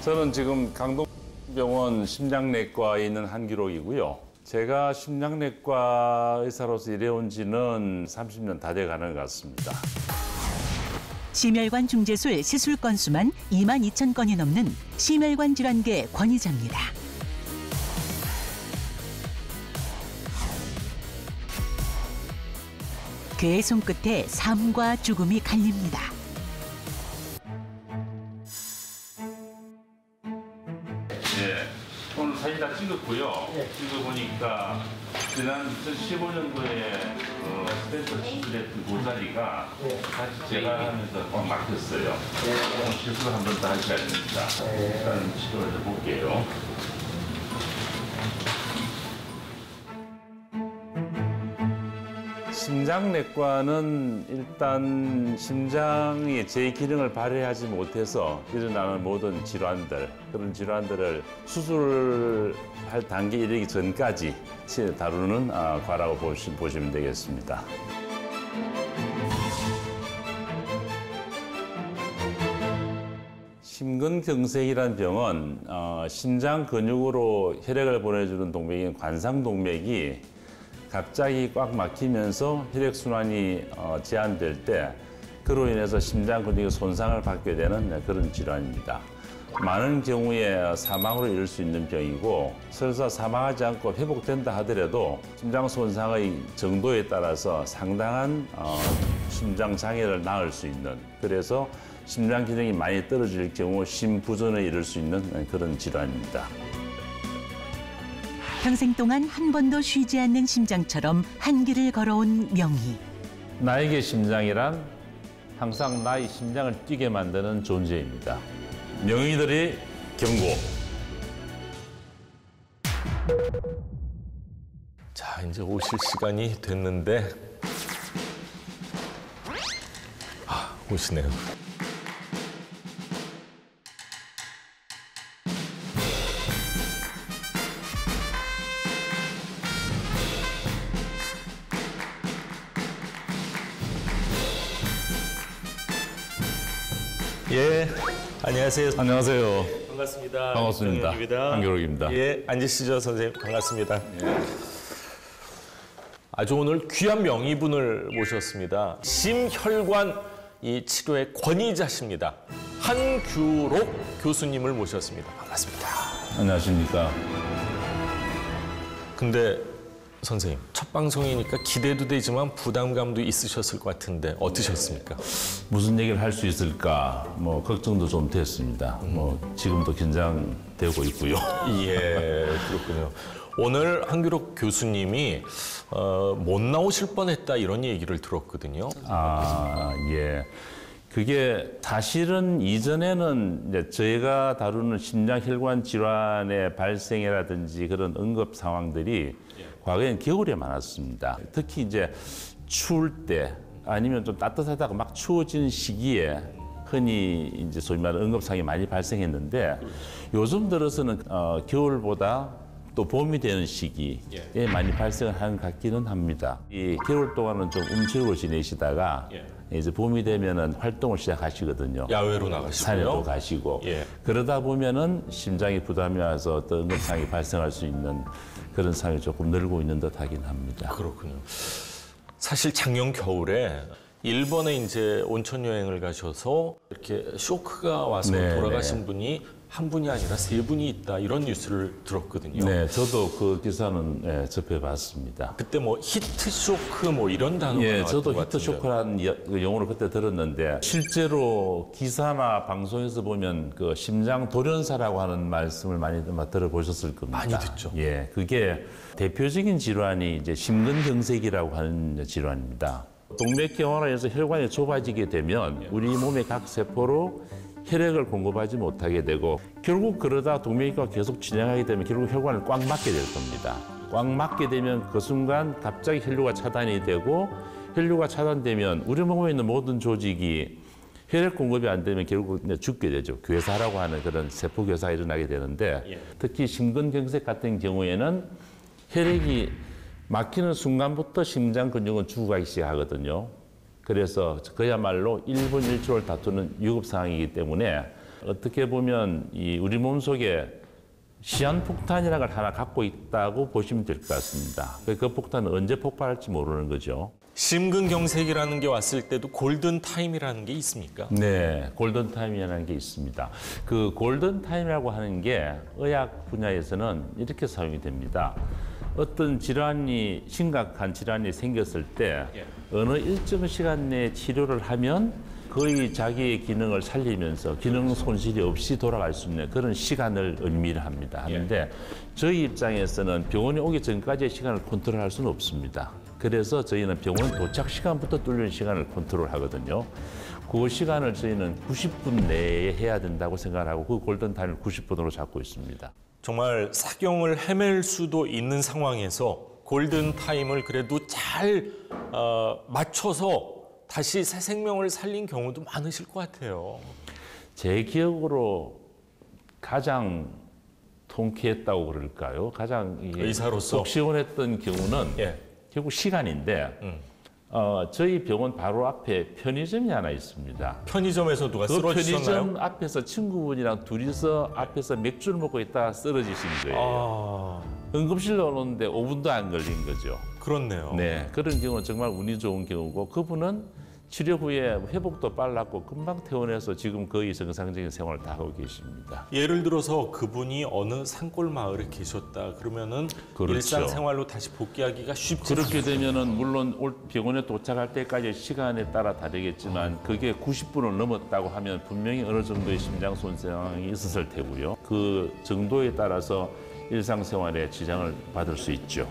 저는 지금 강동병원 심장내과에 있는 한기록이고요. 제가 심장내과 의사로서 일해온 지는 30년 다 돼가는 것 같습니다. 심혈관 중재술 시술 건수만 22,000건이 넘는 심혈관 질환계 권위자입니다. 그의 손끝에 삶과 죽음이 갈립니다. 네, 오늘 사진 다 찍었고요. 찍어보니까 지난 2015년도에 스탠트 수술했던 그 자리가 다시 재발하면서 꽉 막혔어요. 오늘 시술 한 번 더 하셔야 됩니다. 일단 시도를 해볼게요. 심장내과는 일단 심장이 제 기능을 발휘하지 못해서 일어나는 모든 질환들, 그런 질환들을 수술할 단계에 이르기 전까지 다루는 과라고 보시면 되겠습니다. 심근경색이라는 병은 심장 근육으로 혈액을 보내주는 동맥인 관상동맥이 갑자기 꽉 막히면서 혈액순환이 제한될 때 그로 인해서 심장 근육의 손상을 받게 되는 그런 질환입니다. 많은 경우에 사망으로 이를 수 있는 병이고 설사 사망하지 않고 회복된다 하더라도 심장 손상의 정도에 따라서 상당한 심장 장애를 낳을 수 있는, 그래서 심장 기능이 많이 떨어질 경우 심부전에 이를 수 있는 그런 질환입니다. 평생 동안 한 번도 쉬지 않는 심장처럼 한 길을 걸어온 명의. 나에게 심장이란 항상 나의 심장을 뛰게 만드는 존재입니다. 명의들의 경고. 자, 이제 오실 시간이 됐는데 오시네요. 예, 안녕하세요. 안녕하세요. 반갑습니다. 반갑습니다. 한기록입니다. 예, 앉으시죠, 선생님. 반갑습니다. 예. 아주 오늘 귀한 명의분을 모셨습니다. 심혈관 이 치료의 권위자십니다. 한규록 교수님을 모셨습니다. 반갑습니다. 안녕하십니까. 근데 선생님, 첫 방송이니까 기대도 되지만 부담감도 있으셨을 것 같은데 어떠셨습니까? 무슨 얘기를 할 수 있을까 걱정도 좀 됐습니다. 지금도 긴장되고 있고요. 예, 그렇군요. 오늘 한규록 교수님이 못 나오실 뻔했다 이런 얘기를 들었거든요. 예. 그게 사실은 이전에는 이제 저희가 다루는 심장혈관 질환의 발생이라든지 그런 응급 상황들이 과거에는 겨울에 많았습니다. 특히 이제 추울 때 아니면 좀 따뜻하다가 막 추워지는 시기에 흔히 이제 소위 말하는 응급상황이 많이 발생했는데 요즘 들어서는 겨울보다 또 봄이 되는 시기에 많이 발생을 하는 것 같기는 합니다. 이 겨울 동안은 좀 움츠리고 지내시다가 이제 봄이 되면은 활동을 시작하시거든요. 야외로 나가시고요. 산에도 가시고. 그러다 보면은 심장에 부담이 와서 어떤 응급상황이 발생할 수 있는 그런 상황이 조금 늘고 있는 듯 하긴 합니다. 그렇군요. 사실 작년 겨울에 일본에 이제 온천 여행을 가셔서 이렇게 쇼크가 와서 돌아가신 분이 한 분이 아니라 세 분이 있다 이런 뉴스를 들었거든요. 네, 저도 그 기사는 접해봤습니다. 그때 히트 쇼크 이런 단어가 나왔던 저도 것 히트 같은데. 쇼크라는 용어를 그때 들었는데 실제로 기사나 방송에서 보면 그 심장 돌연사라고 하는 말씀을 많이 들어보셨을 겁니다. 많이 듣죠. 예, 그게 대표적인 질환이 이제 심근경색이라고 하는 질환입니다. 동맥경화로 인해서 혈관이 좁아지게 되면 우리 몸의 각 세포로 혈액을 공급하지 못하게 되고 결국 그러다 동맥경화가 계속 진행하게 되면 결국 혈관을 꽉 막게 될 겁니다. 꽉 막게 되면 그 순간 갑자기 혈류가 차단이 되고 혈류가 차단되면 우리 몸에 있는 모든 조직이 혈액 공급이 안 되면 결국 죽게 되죠. 괴사라고 하는 그런 세포 괴사가 일어나게 되는데 특히 심근경색 같은 경우에는 혈액이 막히는 순간부터 심장 근육은 죽어가기 시작하거든요. 그래서 그야말로 1분 1초를 다투는 위급 상황이기 때문에 어떻게 보면 우리 몸속에 시한폭탄이라는 걸 하나 갖고 있다고 보시면 될 것 같습니다. 그 폭탄은 언제 폭발할지 모르는 거죠. 심근경색이라는 게 왔을 때도 골든 타임이라는 게 있습니까? 네, 골든 타임이라는 게 있습니다. 그 골든 타임이라고 하는 게 의학 분야에서는 이렇게 사용이 됩니다. 어떤 질환이 심각한 질환이 생겼을 때 어느 일정 시간 내에 치료를 하면 거의 자기의 기능을 살리면서 기능 손실이 없이 돌아갈 수 있는 그런 시간을 의미를 합니다. 하는데 저희 입장에서는 병원에 오기 전까지의 시간을 컨트롤할 수는 없습니다. 그래서 저희는 병원 도착 시간부터 뚫리는 시간을 컨트롤하거든요. 그 시간을 저희는 90분 내에 해야 된다고 생각하고 그 골든타임을 90분으로 잡고 있습니다. 정말 사경을 헤맬 수도 있는 상황에서 골든타임을 그래도 잘 맞춰서 다시 새 생명을 살린 경우도 많으실 것 같아요. 제 기억으로 가장 통쾌했다고 그럴까요? 가장 의사로서? 속 시원했던 경우는 결국 시간인데 저희 병원 바로 앞에 편의점이 하나 있습니다. 편의점에서 누가 그 쓰러지셨나요? 편의점 앞에서 친구분이랑 둘이서 앞에서 맥주를 먹고 있다가 쓰러지신 거예요. 응급실로 오는데 5분도 안 걸린 거죠. 그렇네요. 네, 그런 경우는 정말 운이 좋은 경우고 그분은 치료 후에 회복도 빨랐고 금방 퇴원해서 지금 거의 정상적인 생활을 다 하고 계십니다. 예를 들어서 그분이 어느 산골 마을에 계셨다 그러면은 그렇죠. 일상생활로 다시 복귀하기가 쉽지 그렇게 되면은 물론 병원에 도착할 때까지 시간에 따라 다르겠지만 그게 90분을 넘었다고 하면 분명히 어느 정도의 심장 손상이 있었을 테고요. 그 정도에 따라서 일상생활에 지장을 받을 수 있죠.